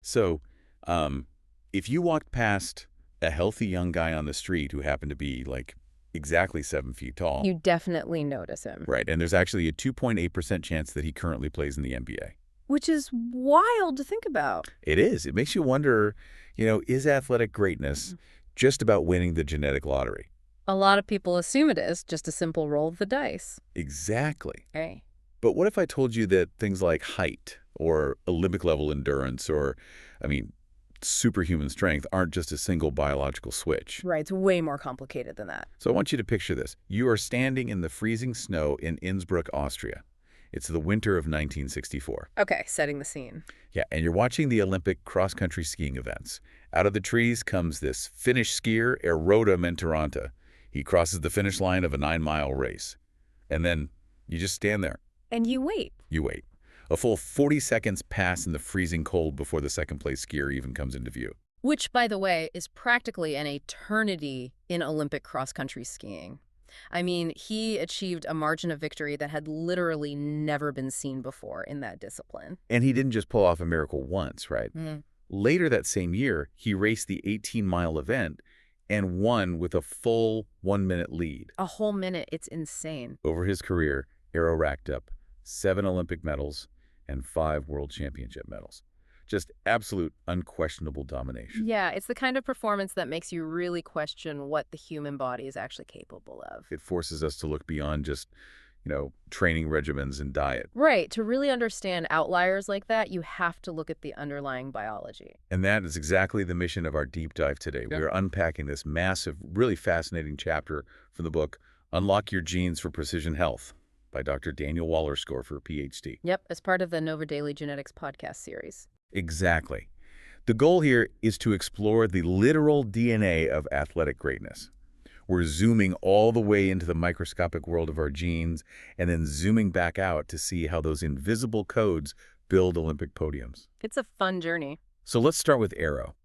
So, if you walked past a healthy young guy on the street who happened to be, like, exactly 7 feet tall. You definitely notice him. Right, and there's actually a 2.8% chance that he currently plays in the NBA. Which is wild to think about. It is. It makes you wonder, is athletic greatness just about winning the genetic lottery? A lot of people assume it is just a simple roll of the dice. Exactly. Hey. But what if I told you that things like height or Olympic-level endurance or, superhuman strength aren't just a single biological switch? Right, it's way more complicated than that. So I want you to picture this. You are standing in the freezing snow in Innsbruck, Austria. It's the winter of 1964. Okay, setting the scene. Yeah, and you're watching the Olympic cross-country skiing events. Out of the trees comes this Finnish skier, Eroda Mentoranta. He crosses the finish line of a 9-mile race. And then you just stand there. And you wait. You wait. A full 40 seconds pass in the freezing cold before the second-place skier even comes into view. Which, by the way, is practically an eternity in Olympic cross-country skiing. I mean, he achieved a margin of victory that had literally never been seen before in that discipline. And he didn't just pull off a miracle once, right? Mm. Later that same year, he raced the 18-mile event and won with a full 1-minute lead. A whole minute. It's insane. Over his career, Aero racked up 7 Olympic medals and 5 World Championship medals. Just absolute, unquestionable domination. Yeah, it's the kind of performance that makes you really question what the human body is actually capable of. It forces us to look beyond just, training regimens and diet. Right. To really understand outliers like that, you have to look at the underlying biology. And that is exactly the mission of our deep dive today. Yeah. We are unpacking this massive, really fascinating chapter from the book, Unlock Your Genes for Precision Health by Dr. Daniel Wallerstorfer, PhD. Yep, as part of the Nova Daily Genetics podcast series. Exactly. The goal here is to explore the literal DNA of athletic greatness. We're zooming all the way into the microscopic world of our genes and then zooming back out to see how those invisible codes build Olympic podiums. It's a fun journey. So let's start with Aero.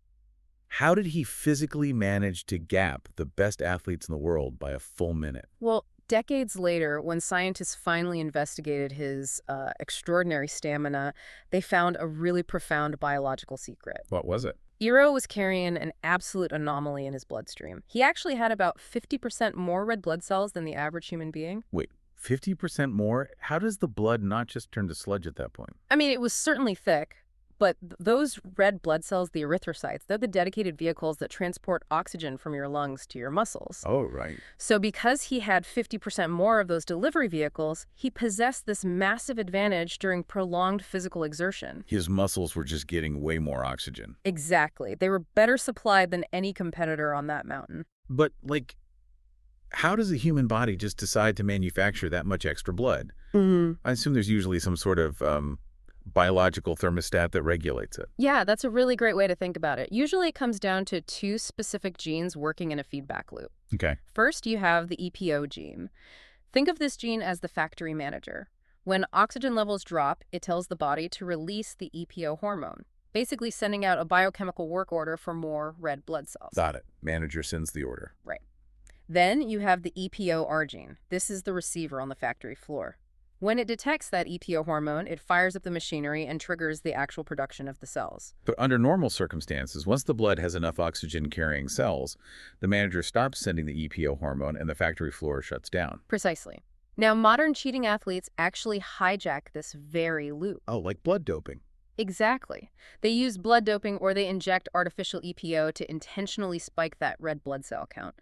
How did he physically manage to gap the best athletes in the world by a full minute? Well, decades later, when scientists finally investigated his extraordinary stamina, they found a really profound biological secret. What was it? Eero was carrying an absolute anomaly in his bloodstream. He actually had about 50% more red blood cells than the average human being. Wait, 50% more? How does the blood not just turn to sludge at that point? I mean, it was certainly thick, but those red blood cells, the erythrocytes, they're the dedicated vehicles that transport oxygen from your lungs to your muscles. Oh, right. So because he had 50% more of those delivery vehicles, he possessed this massive advantage during prolonged physical exertion. His muscles were just getting way more oxygen. Exactly. They were better supplied than any competitor on that mountain. But, how does a human body just decide to manufacture that much extra blood? I assume there's usually some sort of biological thermostat that regulates it. Yeah, that's a really great way to think about it. Usually it comes down to 2 specific genes working in a feedback loop. Okay. First, you have the EPO gene. Think of this gene as the factory manager. When oxygen levels drop, it tells the body to release the EPO hormone, basically sending out a biochemical work order for more red blood cells. Got it. Manager sends the order. Right. Then you have the EPO-R gene. This is the receiver on the factory floor. When it detects that EPO hormone, it fires up the machinery and triggers the actual production of the cells. But under normal circumstances, once the blood has enough oxygen-carrying cells, the manager stops sending the EPO hormone and the factory floor shuts down. Precisely. Now, modern cheating athletes actually hijack this very loop. Oh, like blood doping. Exactly. They use blood doping or they inject artificial EPO to intentionally spike that red blood cell count.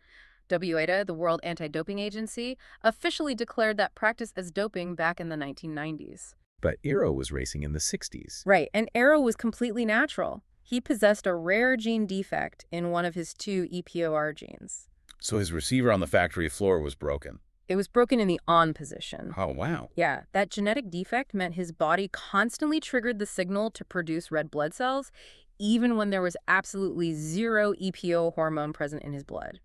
WADA, the World Anti-Doping Agency, officially declared that practice as doping back in the 1990s. But Aero was racing in the 60s. Right, and Aero was completely natural. He possessed a rare gene defect in one of his 2 EPO-R genes. So his receiver on the factory floor was broken. It was broken in the on position. Oh, wow. Yeah, that genetic defect meant his body constantly triggered the signal to produce red blood cells, even when there was absolutely 0 EPO hormone present in his blood.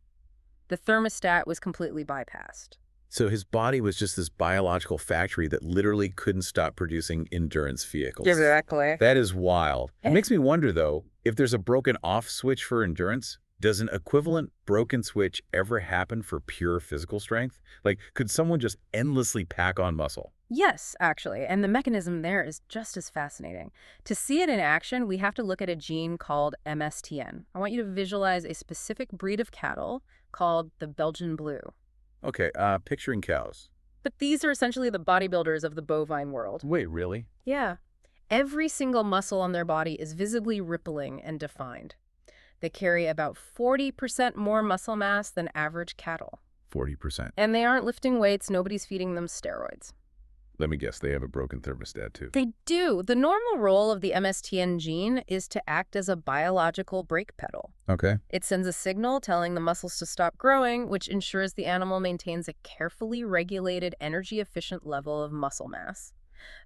The thermostat was completely bypassed. So his body was just this biological factory that literally couldn't stop producing endurance vehicles. Exactly. That is wild. It makes me wonder, though, if there's a broken off switch for endurance, does an equivalent broken switch ever happen for pure physical strength? Could someone just endlessly pack on muscle? Yes, actually, and the mechanism there is just as fascinating. To see it in action, we have to look at a gene called MSTN. I want you to visualize a specific breed of cattle called the Belgian Blue. Okay, picturing cows. But these are essentially the bodybuilders of the bovine world. Wait, really? Yeah. Every single muscle on their body is visibly rippling and defined. They carry about 40% more muscle mass than average cattle. 40%. And they aren't lifting weights, nobody's feeding them steroids. Let me guess, they have a broken thermostat too. They do. The normal role of the MSTN gene is to act as a biological brake pedal. Okay. It sends a signal telling the muscles to stop growing, which ensures the animal maintains a carefully regulated, energy-efficient level of muscle mass.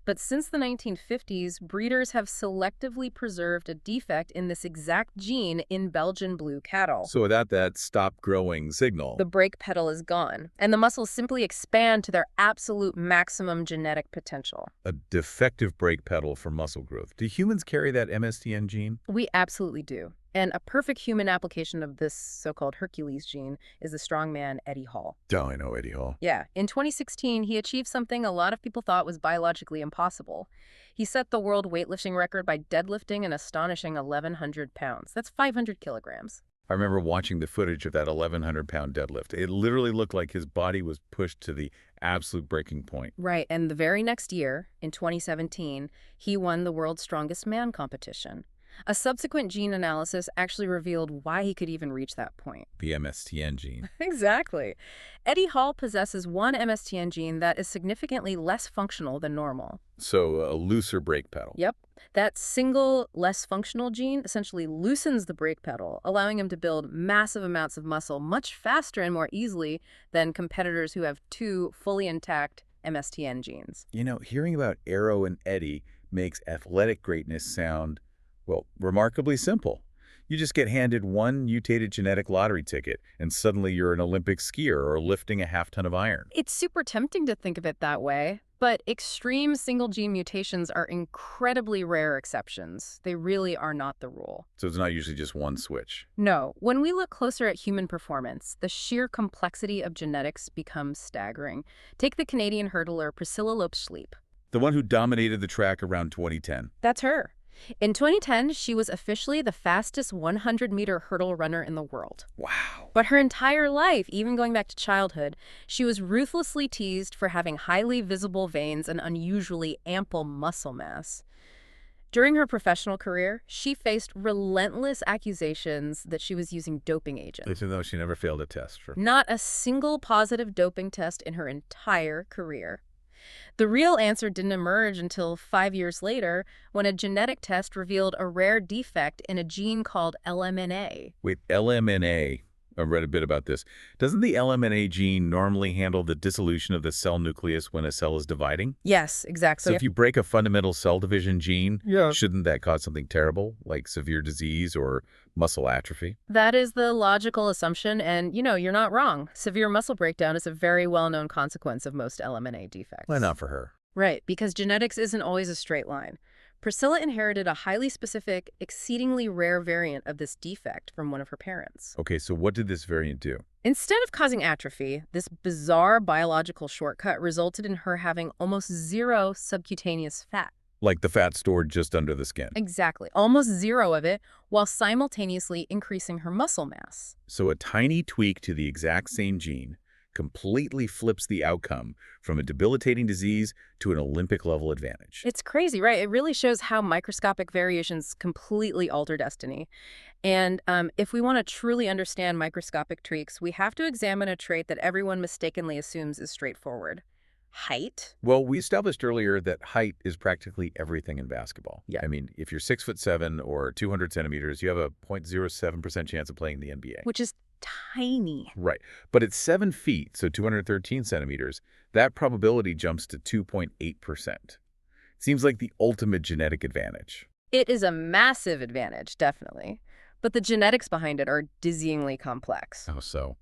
But since the 1950s, breeders have selectively preserved a defect in this exact gene in Belgian blue cattle. So without that stop growing signal. The brake pedal is gone, and the muscles simply expand to their absolute maximum genetic potential. A defective brake pedal for muscle growth. Do humans carry that MSTN gene? We absolutely do. And a perfect human application of this so-called Hercules gene is the strongman Eddie Hall. Oh, I know Eddie Hall. Yeah, in 2016, he achieved something a lot of people thought was biologically impossible. He set the world weightlifting record by deadlifting an astonishing 1,100 pounds. That's 500 kilograms. I remember watching the footage of that 1,100-pound deadlift. It literally looked like his body was pushed to the absolute breaking point. Right, and the very next year, in 2017, he won the World's Strongest Man competition. A subsequent gene analysis actually revealed why he could even reach that point. The MSTN gene. Exactly. Eddie Hall possesses one MSTN gene that is significantly less functional than normal. So a looser brake pedal. Yep. That single, less functional gene essentially loosens the brake pedal, allowing him to build massive amounts of muscle much faster and more easily than competitors who have two fully intact MSTN genes. You know, hearing about Arrow and Eddie makes athletic greatness sound, well, remarkably simple. You just get handed one mutated genetic lottery ticket, and suddenly you're an Olympic skier or lifting a half-ton of iron. It's super tempting to think of it that way, but extreme single-gene mutations are incredibly rare exceptions. They really are not the rule. So it's not usually just one switch. No, when we look closer at human performance, the sheer complexity of genetics becomes staggering. Take the Canadian hurdler Priscilla Lopes-Schleep. The one who dominated the track around 2010. That's her. In 2010, she was officially the fastest 100-meter hurdle runner in the world. Wow. But her entire life, even going back to childhood, she was ruthlessly teased for having highly visible veins and unusually ample muscle mass. During her professional career, she faced relentless accusations that she was using doping agents. Even though she never failed a test. Not a single positive doping test in her entire career. The real answer didn't emerge until 5 years later, when a genetic test revealed a rare defect in a gene called LMNA. Wait, LMNA. I read a bit about this. Doesn't the LMNA gene normally handle the dissolution of the cell nucleus when a cell is dividing? Yes, exactly. So if you break a fundamental cell division gene, shouldn't that cause something terrible, like severe disease or muscle atrophy? That is the logical assumption, and, you're not wrong. Severe muscle breakdown is a very well-known consequence of most LMNA defects. Why not for her? Right, because genetics isn't always a straight line. Priscilla inherited a highly specific, exceedingly rare variant of this defect from one of her parents. Okay, so what did this variant do? Instead of causing atrophy, this bizarre biological shortcut resulted in her having almost zero subcutaneous fat. Like the fat stored just under the skin. Exactly. Almost zero of it, while simultaneously increasing her muscle mass. So a tiny tweak to the exact same gene completely flips the outcome from a debilitating disease to an Olympic-level advantage. It's crazy, right? It really shows how microscopic variations completely alter destiny. And if we want to truly understand microscopic tweaks, we have to examine a trait that everyone mistakenly assumes is straightforward. Height. Well, we established earlier that height is practically everything in basketball. Yeah. I mean, if you're 6'7" or 200 centimeters, you have a 0.07% chance of playing in the NBA. Which is tiny. Right. But at 7 feet, so 213 centimeters, that probability jumps to 2.8%. Seems like the ultimate genetic advantage. It is a massive advantage, definitely. But the genetics behind it are dizzyingly complex. Oh, so?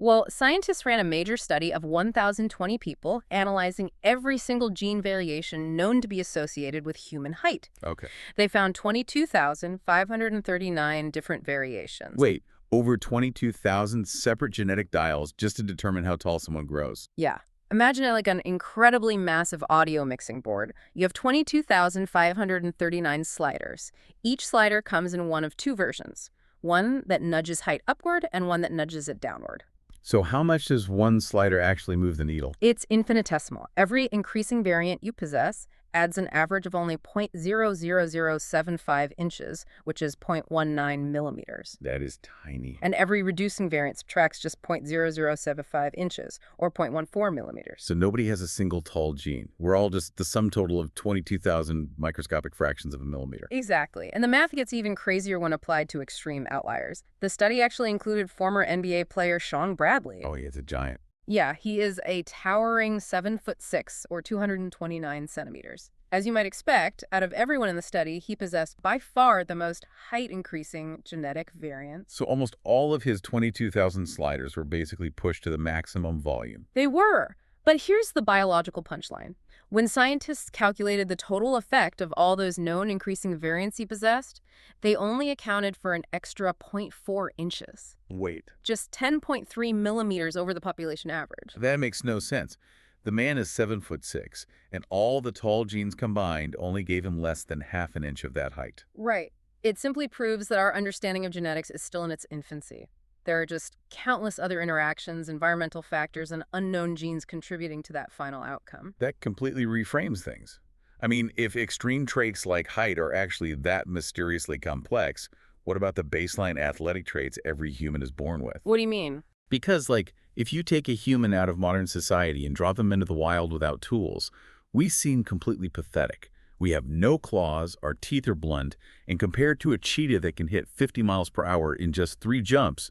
Well, scientists ran a major study of 1,020 people, analyzing every single gene variation known to be associated with human height. Okay. They found 22,539 different variations. Wait, over 22,000 separate genetic dials just to determine how tall someone grows. Yeah. Imagine it like an incredibly massive audio mixing board. You have 22,539 sliders. Each slider comes in one of two versions, one that nudges height upward and one that nudges it downward. So how much does one slider actually move the needle? It's infinitesimal. Every increasing variant you possess adds an average of only 0.00075 inches, which is 0.19 millimeters. That is tiny. And every reducing variant subtracts just 0.0075 inches, or 0.14 millimeters. So nobody has a single tall gene. We're all just the sum total of 22,000 microscopic fractions of a millimeter. Exactly. And the math gets even crazier when applied to extreme outliers. The study actually included former NBA player Sean Bradley. Oh, yeah, it's a giant. Yeah, he is a towering 7'6", or 229 centimeters. As you might expect, out of everyone in the study, he possessed by far the most height-increasing genetic variant. So almost all of his 22,000 sliders were basically pushed to the maximum volume. They were. But here's the biological punchline. When scientists calculated the total effect of all those known increasing variants he possessed, they only accounted for an extra 0.4 inches. Wait. Just 10.3 millimeters over the population average. That makes no sense. The man is 7'6", and all the tall genes combined only gave him less than half an inch of that height. Right. It simply proves that our understanding of genetics is still in its infancy. There are just countless other interactions, environmental factors, and unknown genes contributing to that final outcome. That completely reframes things. I mean, if extreme traits like height are actually that mysteriously complex, what about the baseline athletic traits every human is born with? What do you mean? Because, if you take a human out of modern society and drop them into the wild without tools, we seem completely pathetic. We have no claws, our teeth are blunt, and compared to a cheetah that can hit 50 miles per hour in just 3 jumps,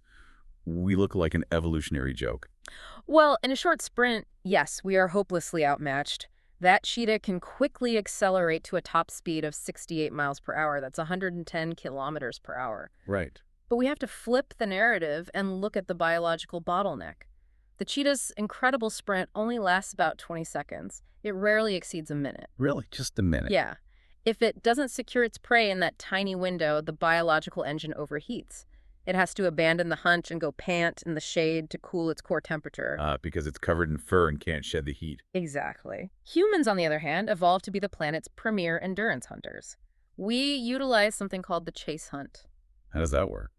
we look like an evolutionary joke. Well, in a short sprint, yes, we are hopelessly outmatched. That cheetah can quickly accelerate to a top speed of 68 miles per hour. That's 110 kilometers per hour. Right. But we have to flip the narrative and look at the biological bottleneck. The cheetah's incredible sprint only lasts about 20 seconds. It rarely exceeds a minute. Really? Just a minute? Yeah. If it doesn't secure its prey in that tiny window, the biological engine overheats. It has to abandon the hunt and go pant in the shade to cool its core temperature. Because it's covered in fur and can't shed the heat. Exactly. Humans, on the other hand, evolved to be the planet's premier endurance hunters. We utilize something called the chase hunt. How does that work?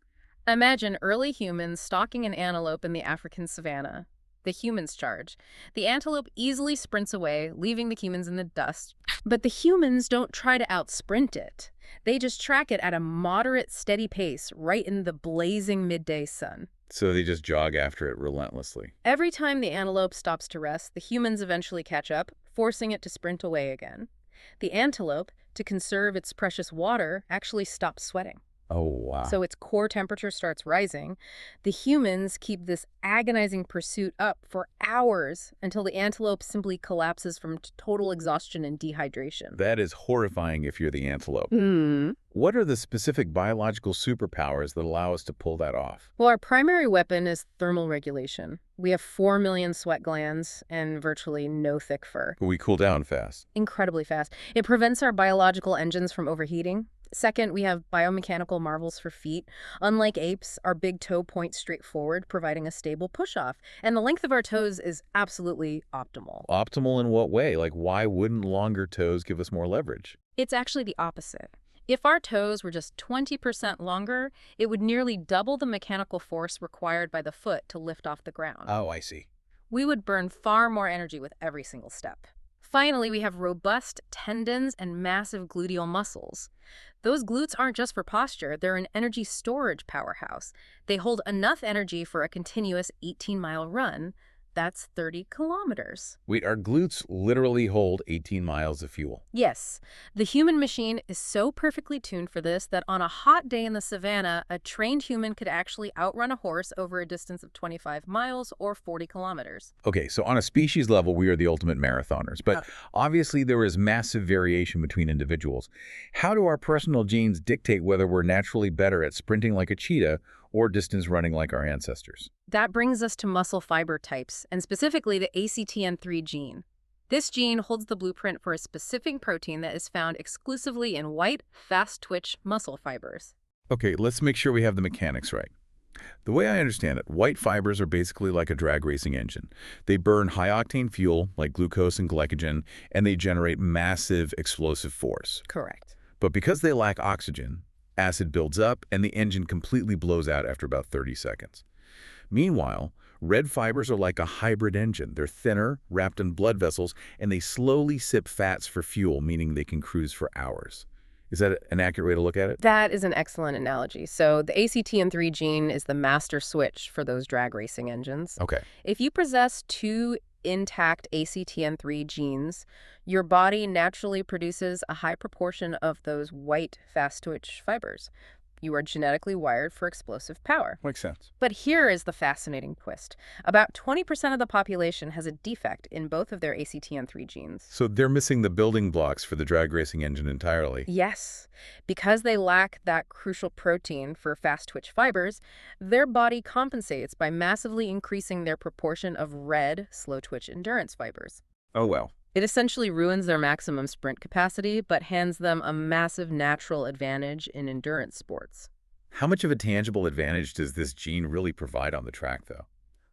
Imagine early humans stalking an antelope in the African savanna. The humans charge. The antelope easily sprints away, leaving the humans in the dust. But the humans don't try to outsprint it. They just track it at a moderate, steady pace right in the blazing midday sun. So they just jog after it relentlessly. Every time the antelope stops to rest, the humans eventually catch up, forcing it to sprint away again. The antelope, to conserve its precious water, actually stops sweating. Oh, wow. So its core temperature starts rising. The humans keep this agonizing pursuit up for hours until the antelope simply collapses from total exhaustion and dehydration. That is horrifying if you're the antelope. What are the specific biological superpowers that allow us to pull that off? Well, our primary weapon is thermal regulation. We have 4 million sweat glands and virtually no thick fur. But we cool down fast. Incredibly fast. It prevents our biological engines from overheating. Second, we have biomechanical marvels for feet. Unlike apes, our big toe points straight forward, providing a stable push-off. And the length of our toes is absolutely optimal. Optimal in what way? Why wouldn't longer toes give us more leverage? It's actually the opposite. If our toes were just 20% longer, it would nearly double the mechanical force required by the foot to lift off the ground. Oh, I see. We would burn far more energy with every single step. Finally, we have robust tendons and massive gluteal muscles. Those glutes aren't just for posture, they're an energy storage powerhouse. They hold enough energy for a continuous 18-mile run. That's 30 kilometers. Wait, our glutes literally hold 18 miles of fuel. Yes. The human machine is so perfectly tuned for this that on a hot day in the savannah, a trained human could actually outrun a horse over a distance of 25 miles or 40 kilometers. Okay, so on a species level, we are the ultimate marathoners. But obviously, there is massive variation between individuals. How do our personal genes dictate whether we're naturally better at sprinting like a cheetah or distance running like our ancestors? That brings us to muscle fiber types, and specifically the ACTN3 gene. This gene holds the blueprint for a specific protein that is found exclusively in white, fast-twitch muscle fibers. Okay, let's make sure we have the mechanics right. The way I understand it, white fibers are basically like a drag racing engine. They burn high-octane fuel, like glucose and glycogen, and they generate massive explosive force. Correct. But because they lack oxygen, acid builds up and the engine completely blows out after about 30 seconds. Meanwhile, red fibers are like a hybrid engine. They're thinner, wrapped in blood vessels, and they slowly sip fats for fuel, meaning they can cruise for hours. Is that an accurate way to look at it? That is an excellent analogy. So the ACTN3 gene is the master switch for those drag racing engines. Okay. If you possess two intact ACTN3 genes, your body naturally produces a high proportion of those white fast-twitch fibers. You are genetically wired for explosive power. Makes sense. But here is the fascinating twist. About 20% of the population has a defect in both of their ACTN3 genes. So they're missing the building blocks for the drag racing engine entirely. Yes, because they lack that crucial protein for fast-twitch fibers, their body compensates by massively increasing their proportion of red, slow-twitch endurance fibers. Oh, well. It essentially ruins their maximum sprint capacity, but hands them a massive natural advantage in endurance sports. How much of a tangible advantage does this gene really provide on the track, though?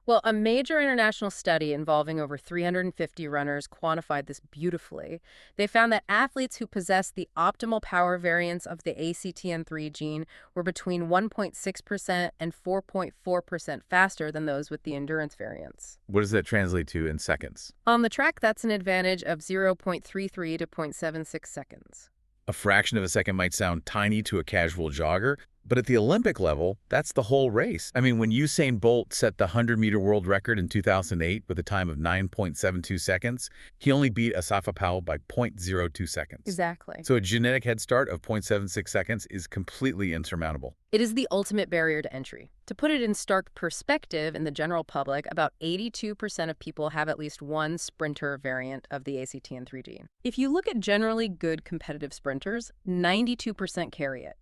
Well, a major international study involving over 350 runners quantified this beautifully. They found that athletes who possess the optimal power variants of the ACTN3 gene were between 1.6% and 4.4% faster than those with the endurance variants. What does that translate to in seconds? On the track, that's an advantage of 0.33 to 0.76 seconds. A fraction of a second might sound tiny to a casual jogger, but at the Olympic level, that's the whole race. I mean, when Usain Bolt set the 100-meter world record in 2008 with a time of 9.72 seconds, he only beat Asafa Powell by 0.02 seconds. Exactly. So a genetic head start of 0.76 seconds is completely insurmountable. It is the ultimate barrier to entry. To put it in stark perspective, in the general public, about 82% of people have at least one sprinter variant of the ACTN3 gene. If you look at generally good competitive sprinters, 92% carry it.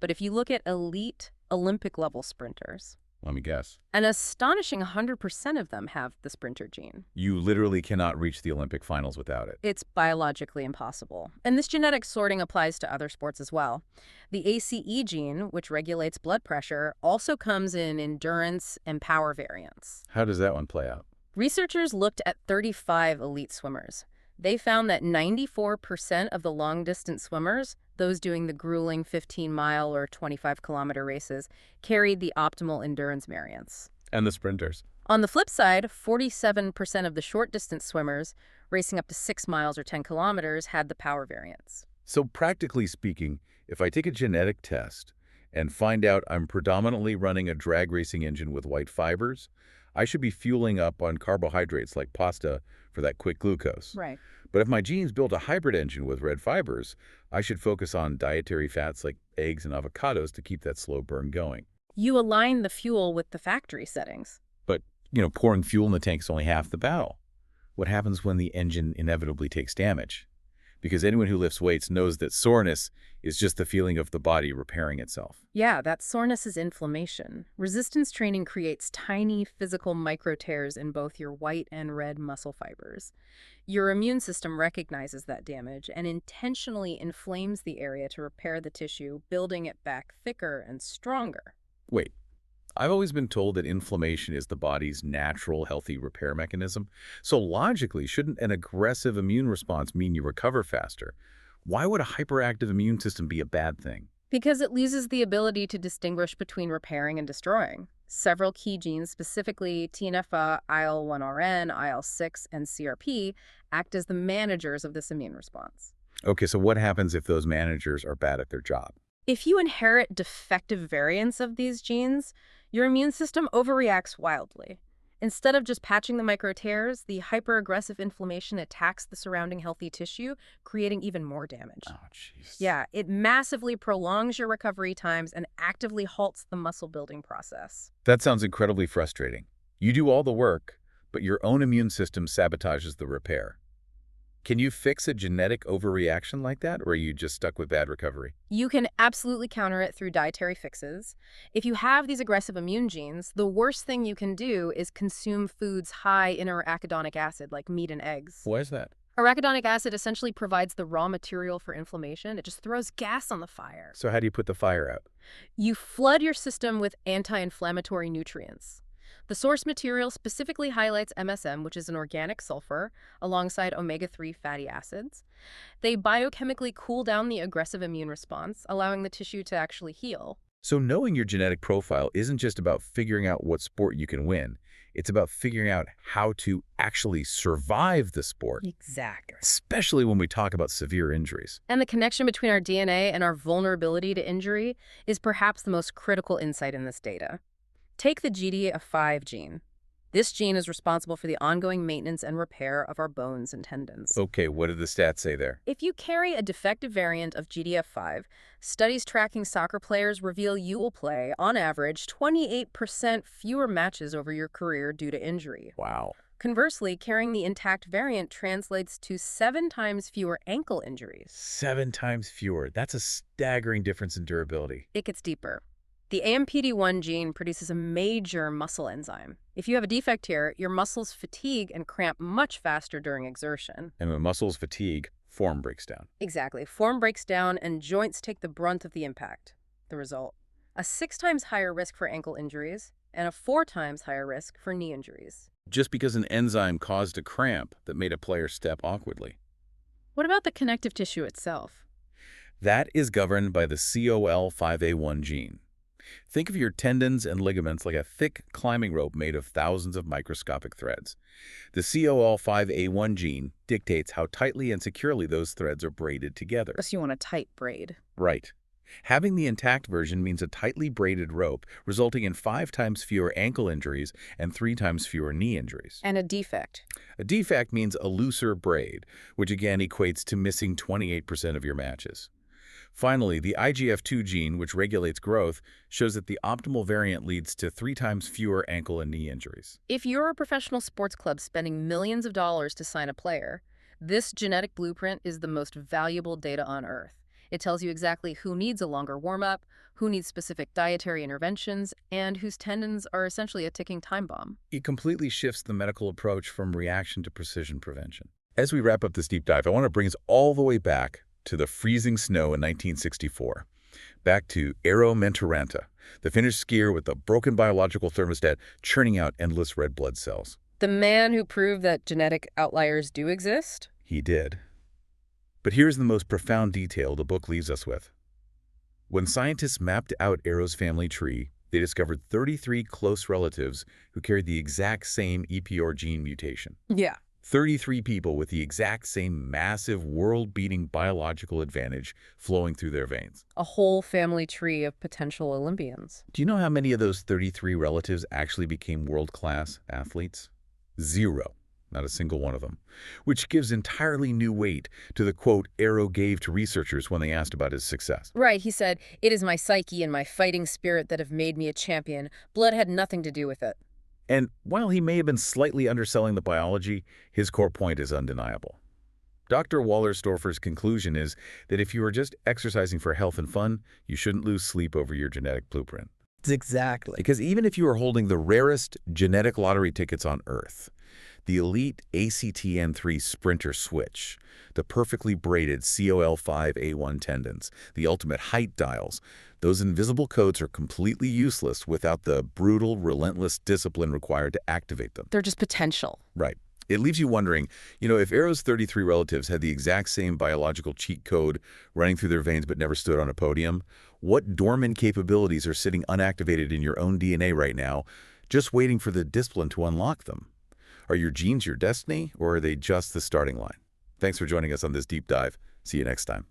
But if you look at elite Olympic-level sprinters, Let me guess. an astonishing 100% of them have the sprinter gene. You literally cannot reach the Olympic finals without it. It's biologically impossible. And this genetic sorting applies to other sports as well. The ACE gene, which regulates blood pressure, also comes in endurance and power variants. How does that one play out? Researchers looked at 35 elite swimmers. They found that 94% of the long-distance swimmers, those doing the grueling 15-mile or 25-kilometer races, carried the optimal endurance variants. And the sprinters. On the flip side, 47% of the short-distance swimmers, racing up to 6 miles or 10 kilometers, had the power variants. So practically speaking, if I take a genetic test and find out I'm predominantly running a drag racing engine with white fibers, I should be fueling up on carbohydrates like pasta for that quick glucose. Right. But if my genes build a hybrid engine with red fibers, I should focus on dietary fats like eggs and avocados to keep that slow burn going. You align the fuel with the factory settings. But, pouring fuel in the tank is only half the battle. What happens when the engine inevitably takes damage? Because anyone who lifts weights knows that soreness is just the feeling of the body repairing itself. Yeah, that soreness is inflammation. Resistance training creates tiny physical micro tears in both your white and red muscle fibers. Your immune system recognizes that damage and intentionally inflames the area to repair the tissue, building it back thicker and stronger. Wait, I've always been told that inflammation is the body's natural, healthy repair mechanism. So logically, shouldn't an aggressive immune response mean you recover faster? Why would a hyperactive immune system be a bad thing? Because it loses the ability to distinguish between repairing and destroying. Several key genes, specifically TNF-α, IL-1RN, IL-6, and CRP, act as the managers of this immune response. Okay, so what happens if those managers are bad at their job? If you inherit defective variants of these genes, your immune system overreacts wildly. Instead of just patching the micro tears, the hyper-aggressive inflammation attacks the surrounding healthy tissue, creating even more damage. Oh, jeez. Yeah, it massively prolongs your recovery times and actively halts the muscle-building process. That sounds incredibly frustrating. You do all the work, but your own immune system sabotages the repair. Can you fix a genetic overreaction like that, or are you just stuck with bad recovery? You can absolutely counter it through dietary fixes. If you have these aggressive immune genes, the worst thing you can do is consume foods high in arachidonic acid like meat and eggs. Why is that? Arachidonic acid essentially provides the raw material for inflammation. It just throws gas on the fire. So how do you put the fire out? You flood your system with anti-inflammatory nutrients. The source material specifically highlights MSM, which is an organic sulfur, alongside omega-3 fatty acids. They biochemically cool down the aggressive immune response, allowing the tissue to actually heal. So knowing your genetic profile isn't just about figuring out what sport you can win. It's about figuring out how to actually survive the sport, Exactly. especially when we talk about severe injuries. And the connection between our DNA and our vulnerability to injury is perhaps the most critical insight in this data. Take the GDF5 gene. This gene is responsible for the ongoing maintenance and repair of our bones and tendons. Okay, what did the stats say there? If you carry a defective variant of GDF5, studies tracking soccer players reveal you will play, on average, 28% fewer matches over your career due to injury. Wow. Conversely, carrying the intact variant translates to 7 times fewer ankle injuries. 7 times fewer. That's a staggering difference in durability. It gets deeper. The AMPD1 gene produces a major muscle enzyme. If you have a defect here, your muscles fatigue and cramp much faster during exertion. And when muscles fatigue, form breaks down. Exactly. Form breaks down and joints take the brunt of the impact. The result, a 6 times higher risk for ankle injuries and a 4 times higher risk for knee injuries. Just because an enzyme caused a cramp that made a player step awkwardly. What about the connective tissue itself? That is governed by the COL5A1 gene. Think of your tendons and ligaments like a thick climbing rope made of thousands of microscopic threads. The COL5A1 gene dictates how tightly and securely those threads are braided together. So you want a tight braid. Right. Having the intact version means a tightly braided rope, resulting in 5 times fewer ankle injuries and 3 times fewer knee injuries. And a defect. A defect means a looser braid, which again equates to missing 28% of your matches. Finally, the IGF2 gene, which regulates growth, shows that the optimal variant leads to 3 times fewer ankle and knee injuries. If you're a professional sports club spending millions of dollars to sign a player, this genetic blueprint is the most valuable data on Earth. It tells you exactly who needs a longer warm-up, who needs specific dietary interventions, and whose tendons are essentially a ticking time bomb. It completely shifts the medical approach from reaction to precision prevention. As we wrap up this deep dive, I want to bring us all the way back to the freezing snow in 1964. Back to Eero Mentoranta, the Finnish skier with a broken biological thermostat churning out endless red blood cells. The man who proved that genetic outliers do exist? He did. But here's the most profound detail the book leaves us with. When scientists mapped out Eero's family tree, they discovered 33 close relatives who carried the exact same EPR gene mutation. Yeah. 33 people with the exact same massive, world-beating biological advantage flowing through their veins. A whole family tree of potential Olympians. Do you know how many of those 33 relatives actually became world-class athletes? 0. Not a single one of them. Which gives entirely new weight to the quote Eero gave to researchers when they asked about his success. Right, he said, "It is my psyche and my fighting spirit that have made me a champion. Blood had nothing to do with it." And while he may have been slightly underselling the biology, his core point is undeniable. Dr. Wallerstorfer's conclusion is that if you are just exercising for health and fun, you shouldn't lose sleep over your genetic blueprint. Exactly. Because even if you are holding the rarest genetic lottery tickets on Earth, the elite ACTN3 sprinter switch, the perfectly braided COL5A1 tendons, the ultimate height dials, those invisible codes are completely useless without the brutal, relentless discipline required to activate them. They're just potential. Right. It leaves you wondering, if Eero's 33 relatives had the exact same biological cheat code running through their veins but never stood on a podium, what dormant capabilities are sitting unactivated in your own DNA right now, just waiting for the discipline to unlock them? Are your genes your destiny, or are they just the starting line? Thanks for joining us on this deep dive. See you next time.